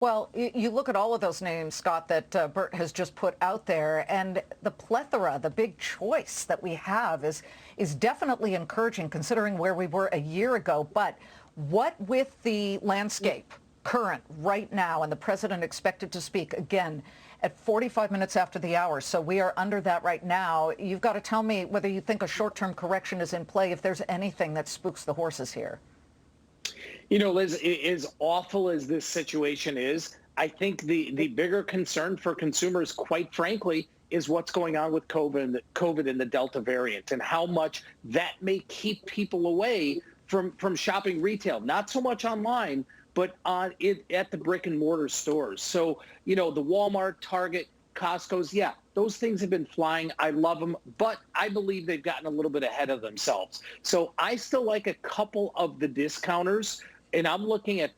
Well, you look at all of those names, Scott, that Bert has just put out there, and the plethora, the big choice that we have is definitely encouraging considering where we were a year ago. But what with the landscape current right now, and the president expected to speak again at 45 minutes after the hour, so we are under that right now. You've got to tell me whether you think a short-term correction is in play, if there's anything that spooks the horses here. You know, Liz, as awful as this situation is, I think the bigger concern for consumers, quite frankly, is what's going on with COVID and the Delta variant, and how much that may keep people away from shopping retail. Not so much online, but at the brick and mortar stores. So, you know, the Walmart, Target, Costco's, yeah, those things have been flying. I love them, but I believe they've gotten a little bit ahead of themselves. So I still like a couple of the discounters, and I'm looking at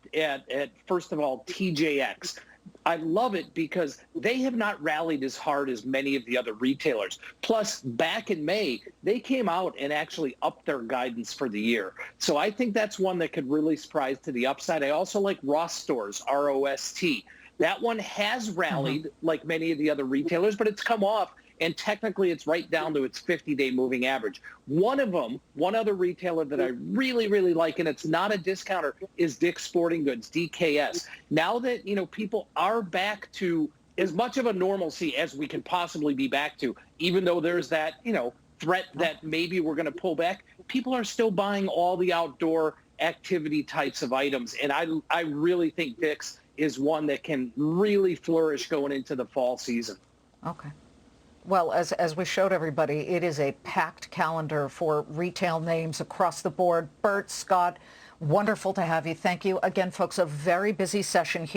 first of all, TJX. I love it because they have not rallied as hard as many of the other retailers. Plus, back in May, they came out and actually upped their guidance for the year. So I think that's one that could really surprise to the upside. I also like Ross Stores, R-O-S-T. That one has rallied like many of the other retailers, but it's come off, and technically it's right down to its 50-day moving average. One of them, one other retailer that I really, really like, and it's not a discounter, is Dick's Sporting Goods, DKS. Now that, you know, people are back to as much of a normalcy as we can possibly be back to, even though there's that, you know, threat that maybe we're going to pull back, people are still buying all the outdoor activity types of items. And I really think Dick's is one that can really flourish going into the fall season. Okay. Well, as we showed everybody, it is a packed calendar for retail names across the board. Bert, Scott, wonderful to have you. Thank you. Again, folks, a very busy session here.